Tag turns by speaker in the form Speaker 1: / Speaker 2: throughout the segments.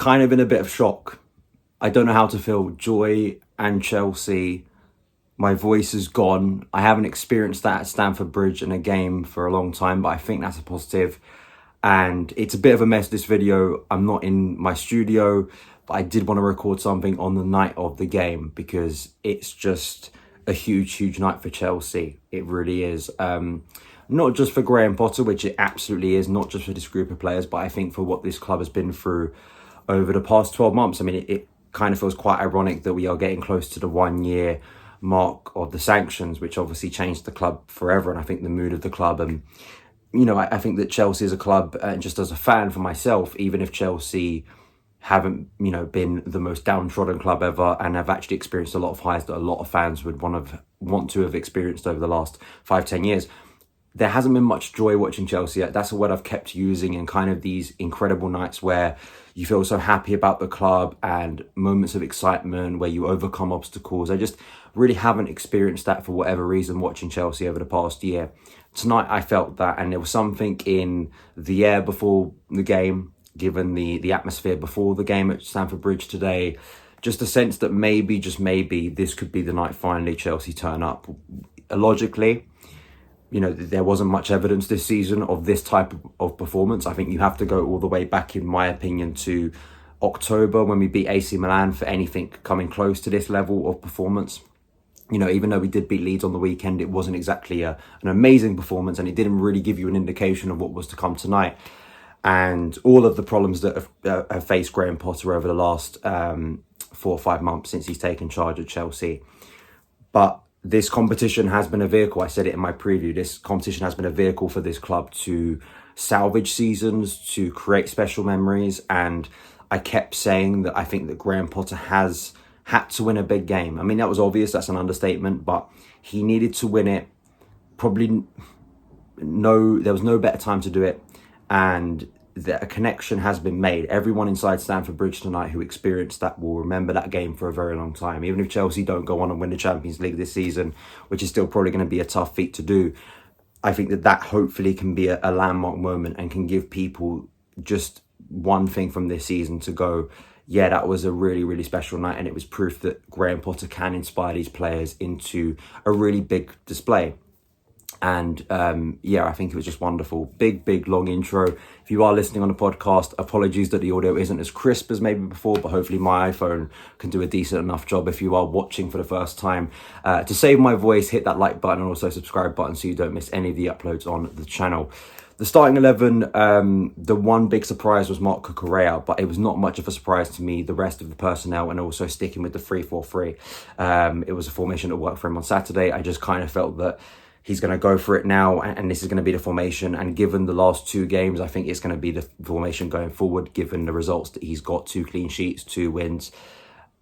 Speaker 1: kind of in a bit of shock. I don't know how to feel. Joy and Chelsea. My voice is gone. I haven't experienced that at Stamford Bridge in a game for a long time, but I think that's a positive. And it's a bit of a mess, this video. I'm not in my studio, but I did want to record something on the night of the game because it's just a huge night for Chelsea. It really is. Not just for Graham Potter, which it absolutely is, not just for this group of players, but I think for what this club has been through over the past 12 months. I mean, it kind of feels quite ironic that we are getting close to the 1 year mark of the sanctions, which obviously changed the club forever, and I think the mood of the club. And I think that Chelsea as a club, and just as a fan for myself, even if Chelsea haven't been the most downtrodden club ever and have actually experienced a lot of highs that a lot of fans would want to have experienced over the last 5-10 years, there hasn't been much joy watching Chelsea. That's a word I've kept using in kind of these incredible nights where you feel so happy about the club and moments of excitement where you overcome obstacles. I just really haven't experienced that for whatever reason watching Chelsea over the past year. Tonight I felt that, and there was something in the air before the game, given the atmosphere before the game at Stamford Bridge today, just a sense that maybe, just maybe, this could be the night finally Chelsea turn up. Logically, there wasn't much evidence this season of this type of performance. I think you have to go all the way back, in my opinion, to October when we beat AC Milan for anything coming close to this level of performance. Even though we did beat Leeds on the weekend, it wasn't exactly an amazing performance, and it didn't really give you an indication of what was to come tonight. And all of the problems that have faced Graham Potter over the last 4 or 5 months since he's taken charge at Chelsea. But this competition has been a vehicle, I said it in my preview, this competition has been a vehicle for this club to salvage seasons, to create special memories. And I kept saying that I think that Graham Potter has had to win a big game. I mean, that was obvious, that's an understatement, but he needed to win it. There was no better time to do it. And a connection has been made. Everyone inside Stamford Bridge tonight who experienced that will remember that game for a very long time. Even if Chelsea don't go on and win the Champions League this season, which is still probably going to be a tough feat to do, I think that hopefully can be a landmark moment and can give people just one thing from this season to go, yeah, that was a really special night, and it was proof that Graham Potter can inspire these players into a really big display. And I think it was just wonderful. Big long intro. If you are listening on the podcast, apologies that the audio isn't as crisp as maybe before, but hopefully my iPhone can do a decent enough job. If you are watching for the first time, to save my voice, hit that like button and also subscribe button so you don't miss any of the uploads on the channel. The starting 11, the one big surprise was Marc Cucurella, but it was not much of a surprise to me. The rest of the personnel, and also sticking with the 3-4-3. It was a formation that worked for him on Saturday. I just kind of felt that he's going to go for it now, and this is going to be the formation. And given the last 2 games, I think it's going to be the formation going forward, given the results that he's got: 2 clean sheets, 2 wins.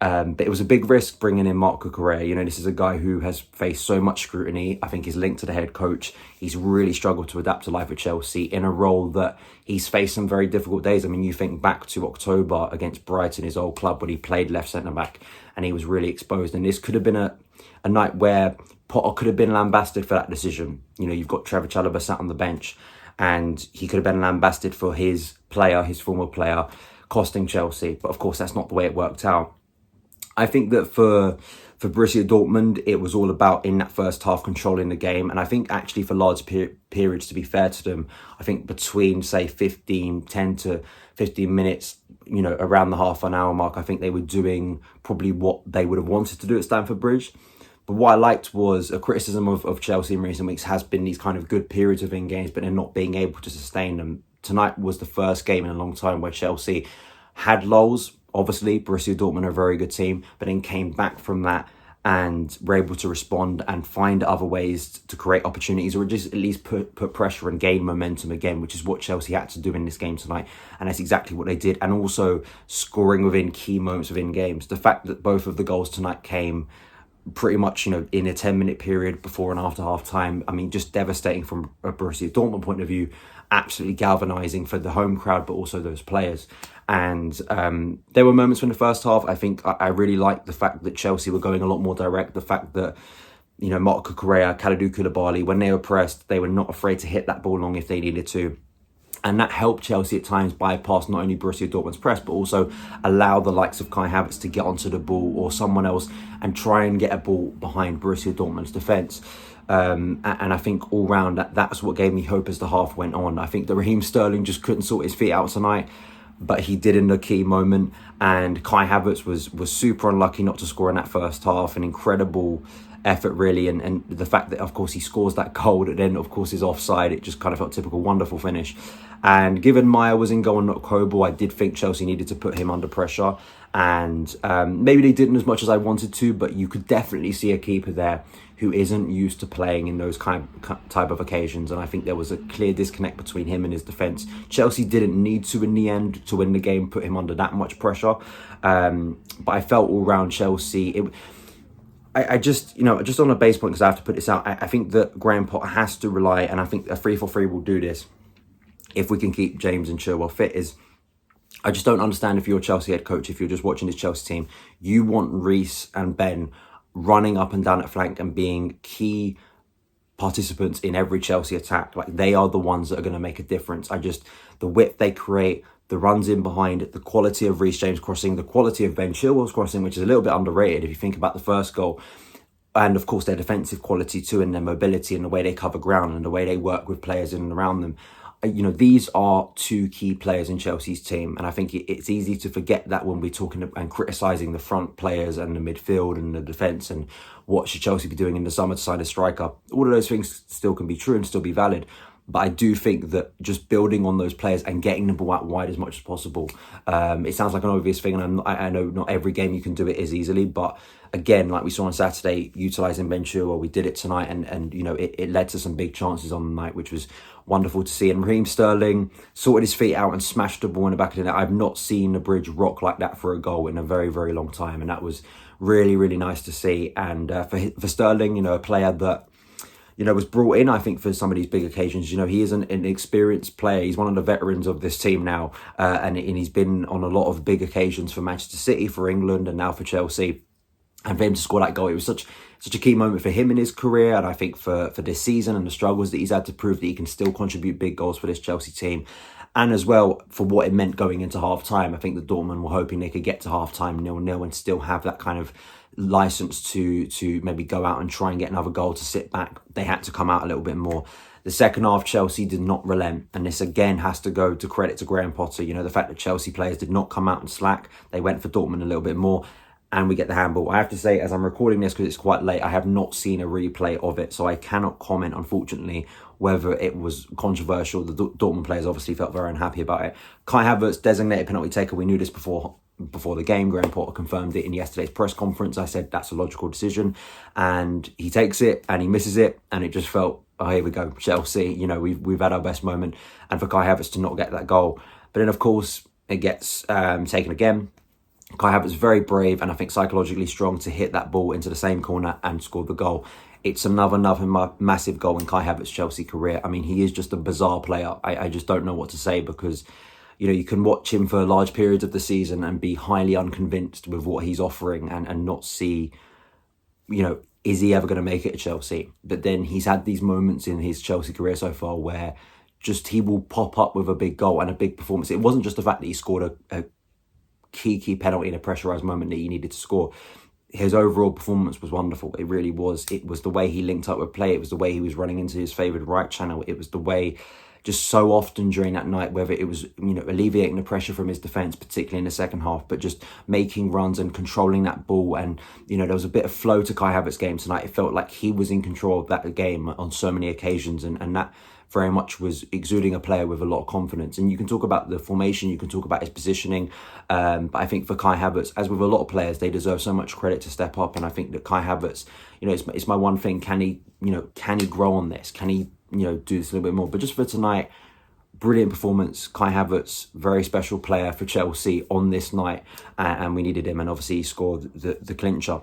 Speaker 1: But it was a big risk bringing in Marc Cucurella. This is a guy who has faced so much scrutiny. I think he's linked to the head coach. He's really struggled to adapt to life at Chelsea in a role that he's faced some very difficult days. I mean, you think back to October against Brighton, his old club, when he played left centre-back, and he was really exposed. And this could have been a night where Potter could have been lambasted for that decision. You've got Trevor Chalobah sat on the bench, and he could have been lambasted for his former player, costing Chelsea. But of course, that's not the way it worked out. I think that for Borussia Dortmund, it was all about, in that first half, controlling the game. And I think actually for large periods, to be fair to them, I think between, say, 10 to 15 minutes, around the half an hour mark, I think they were doing probably what they would have wanted to do at Stamford Bridge. But what I liked was a criticism of Chelsea in recent weeks has been these kind of good periods of in games, but they're not being able to sustain them. Tonight was the first game in a long time where Chelsea had lulls. Obviously, Borussia Dortmund are a very good team, but then came back from that and were able to respond and find other ways to create opportunities, or just at least put pressure and gain momentum again, which is what Chelsea had to do in this game tonight. And that's exactly what they did. And also scoring within key moments within games. The fact that both of the goals tonight came pretty much, in a 10-minute period before and after half-time. I mean, just devastating from a Borussia Dortmund point of view, absolutely galvanising for the home crowd, but also those players. And there were moments in the first half, I think I really liked the fact that Chelsea were going a lot more direct, the fact that, Marc Cucurella, Kalidou Koulibaly, when they were pressed, they were not afraid to hit that ball long if they needed to. And that helped Chelsea at times bypass not only Borussia Dortmund's press, but also allow the likes of Kai Havertz to get onto the ball or someone else and try and get a ball behind Borussia Dortmund's defence. And I think all round that's what gave me hope as the half went on. I think that Raheem Sterling just couldn't sort his feet out tonight, but he did in the key moment. And Kai Havertz was super unlucky not to score in that first half. An incredible effort, really, and the fact that, of course, he scores that goal that then, of course, is offside. It just kind of felt typical, wonderful finish. And given Meyer was in goal and not Coble, I did think Chelsea needed to put him under pressure. And maybe they didn't as much as I wanted to, but you could definitely see a keeper there who isn't used to playing in those type of occasions. And I think there was a clear disconnect between him and his defence. Chelsea didn't need to, in the end, to win the game, put him under that much pressure. But I felt all round Chelsea... I just, just on a base point, because I have to put this out, I think that Graham Potter has to rely, and I think a 3-4-3 will do this, if we can keep James and Chilwell fit, is I just don't understand, if you're a Chelsea head coach, if you're just watching this Chelsea team, you want Reece and Ben running up and down at flank and being key participants in every Chelsea attack. Like, they are the ones that are going to make a difference. The width they create, the runs in behind, the quality of Reece James crossing, the quality of Ben Chilwell's crossing, which is a little bit underrated if you think about the first goal. And of course, their defensive quality too, and their mobility and the way they cover ground and the way they work with players in and around them. These are two key players in Chelsea's team. And I think it's easy to forget that when we're talking and criticising the front players and the midfield and the defence and what should Chelsea be doing in the summer to sign a striker. All of those things still can be true and still be valid. But I do think that just building on those players and getting the ball out wide as much as possible. It sounds like an obvious thing, and I know not every game you can do it as easily. But again, like we saw on Saturday, utilising Ben Chilwell, we did it tonight, and it led to some big chances on the night, which was wonderful to see. And Raheem Sterling sorted his feet out and smashed the ball in the back of the net. I've not seen the bridge rock like that for a goal in a very, very long time, and that was really, really nice to see. And for Sterling, a player that was brought in, I think, for some of these big occasions. He is an experienced player. He's one of the veterans of this team now. And he's been on a lot of big occasions for Manchester City, for England, and now for Chelsea. And for him to score that goal, it was such a key moment for him in his career. And I think for this season and the struggles that he's had to prove that he can still contribute big goals for this Chelsea team. And as well, for what it meant going into half-time. I think that Dortmund were hoping they could get to half-time 0-0 and still have that kind of license to maybe go out and try and get another goal to sit back. They had to come out a little bit more. The second half, Chelsea did not relent. And this, again, has to go to credit to Graham Potter. The fact that Chelsea players did not come out and slack. They went for Dortmund a little bit more. And we get the handball. I have to say, as I'm recording this, because it's quite late, I have not seen a replay of it. So I cannot comment, unfortunately, whether it was controversial. The Dortmund players obviously felt very unhappy about it. Kai Havertz, designated penalty taker. We knew this before the game. Graham Potter confirmed it in yesterday's press conference. I said that's a logical decision. And he takes it and he misses it. And it just felt, oh, here we go, Chelsea. We've had our best moment. And for Kai Havertz to not get that goal. But then, of course, it gets taken again. Kai Havertz very brave and I think psychologically strong to hit that ball into the same corner and score the goal. It's another massive goal in Kai Havertz's Chelsea career. I mean, he is just a bizarre player. I just don't know what to say, because you can watch him for large periods of the season and be highly unconvinced with what he's offering and not see, is he ever going to make it at Chelsea? But then he's had these moments in his Chelsea career so far where just he will pop up with a big goal and a big performance. It wasn't just the fact that he scored a key penalty in a pressurised moment that he needed to score. His overall performance was wonderful. It really was. It was the way he linked up with play. It was the way he was running into his favoured right channel. It was the way, just so often during that night, whether it was alleviating the pressure from his defence, particularly in the second half, but just making runs and controlling that ball. And there was a bit of flow to Kai Havertz's game tonight. It felt like he was in control of that game on so many occasions, and that very much was exuding a player with a lot of confidence. And you can talk about the formation, you can talk about his positioning, but I think for Kai Havertz, as with a lot of players, they deserve so much credit to step up. And I think that Kai Havertz, it's my one thing. Can he grow on this? Can he do this a little bit more? But just for tonight, brilliant performance. Kai Havertz, very special player for Chelsea on this night, and we needed him. And obviously he scored the clincher.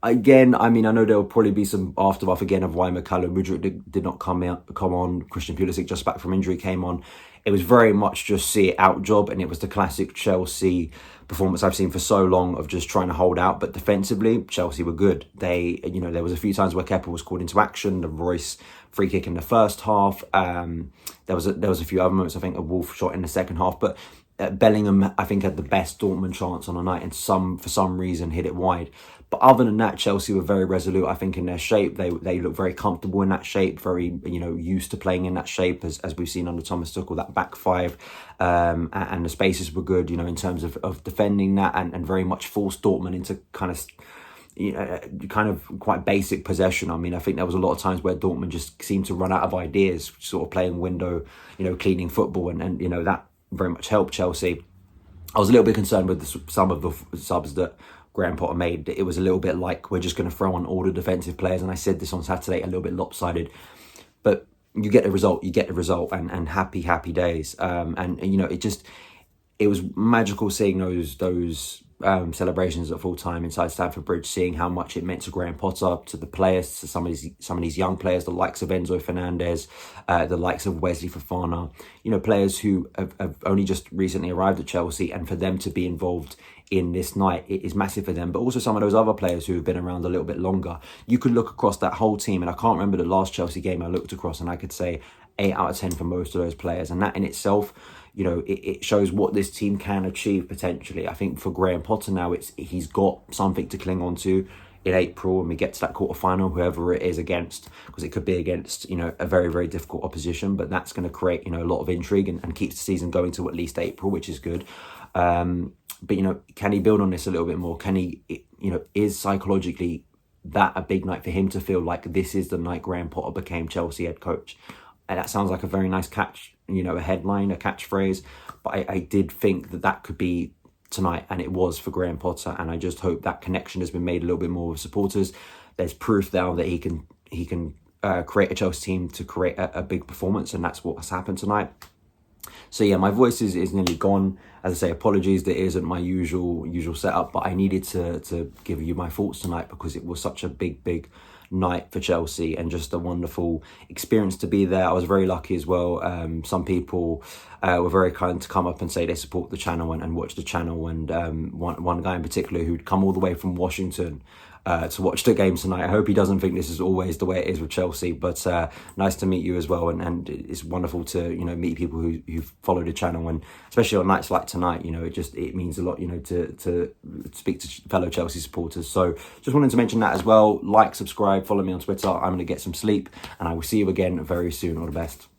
Speaker 1: Again, I know there will probably be some aftermath again of why McCallum Mudryk did not come on. Christian Pulisic, just back from injury, came on. it was very much just see it out job, and it was the classic Chelsea performance I've seen for so long of just trying to hold out. But defensively, Chelsea were good. There was a few times where Kepa was called into action, the Royce free kick in the first half. There was a few other moments, I think a Wolf shot in the second half, but Bellingham, I think, had the best Dortmund chance on the night, and for some reason hit it wide. But other than that, Chelsea were very resolute, I think, in their shape. They look very comfortable in that shape, very, used to playing in that shape, as we've seen under Thomas Tuchel, that back five. And the spaces were good, in terms of defending that, and very much forced Dortmund into kind of quite basic possession. I mean, I think there was a lot of times where Dortmund just seemed to run out of ideas, sort of playing window, cleaning football, and that very much helped Chelsea. I was a little bit concerned with some of the subs that Graham Potter made. It was a little bit like, we're just going to throw on all the defensive players, and I said this on Saturday, a little bit lopsided, but you get the result, and happy days. It was magical seeing those celebrations at full time inside Stamford Bridge, seeing how much it meant to Graham Potter, to the players, to some of these young players, the likes of Enzo Fernandez, the likes of Wesley Fofana, players who have only just recently arrived at Chelsea, and for them to be involved in this night, it is massive for them. But also some of those other players who have been around a little bit longer. You could look across that whole team, and I can't remember the last Chelsea game I looked across, and I could say 8 out of 10 for most of those players, and that in itself, it shows what this team can achieve potentially. I think for Graham Potter now, he's got something to cling on to in April when we get to that quarterfinal, whoever it is against, because it could be against, a very, very difficult opposition, but that's going to create, a lot of intrigue and keeps the season going to at least April, which is good. But, can he build on this a little bit more? Can he, is psychologically that a big night for him to feel like this is the night Graham Potter became Chelsea head coach? And that sounds like a very nice catch, a headline, a catchphrase. But I did think that could be tonight, and it was for Graham Potter. And I just hope that connection has been made a little bit more with supporters. There's proof now that he can create a Chelsea team to create a big performance, and that's what has happened tonight. So yeah, my voice is nearly gone. As I say, apologies that it isn't my usual setup, but I needed to give you my thoughts tonight because it was such a big night for Chelsea and just a wonderful experience to be there. I was very lucky as well. Some people were very kind to come up and say they support the channel and watch the channel, and one guy in particular who'd come all the way from Washington to watch the game tonight. I hope he doesn't think this is always the way it is with Chelsea, but nice to meet you as well, and it's wonderful to meet people who follow the channel, and especially on nights like tonight, it means a lot to speak to fellow Chelsea supporters. So just wanted to mention that as well. Like, subscribe, follow me on Twitter. I'm going to get some sleep, and I will see you again very soon. All the best.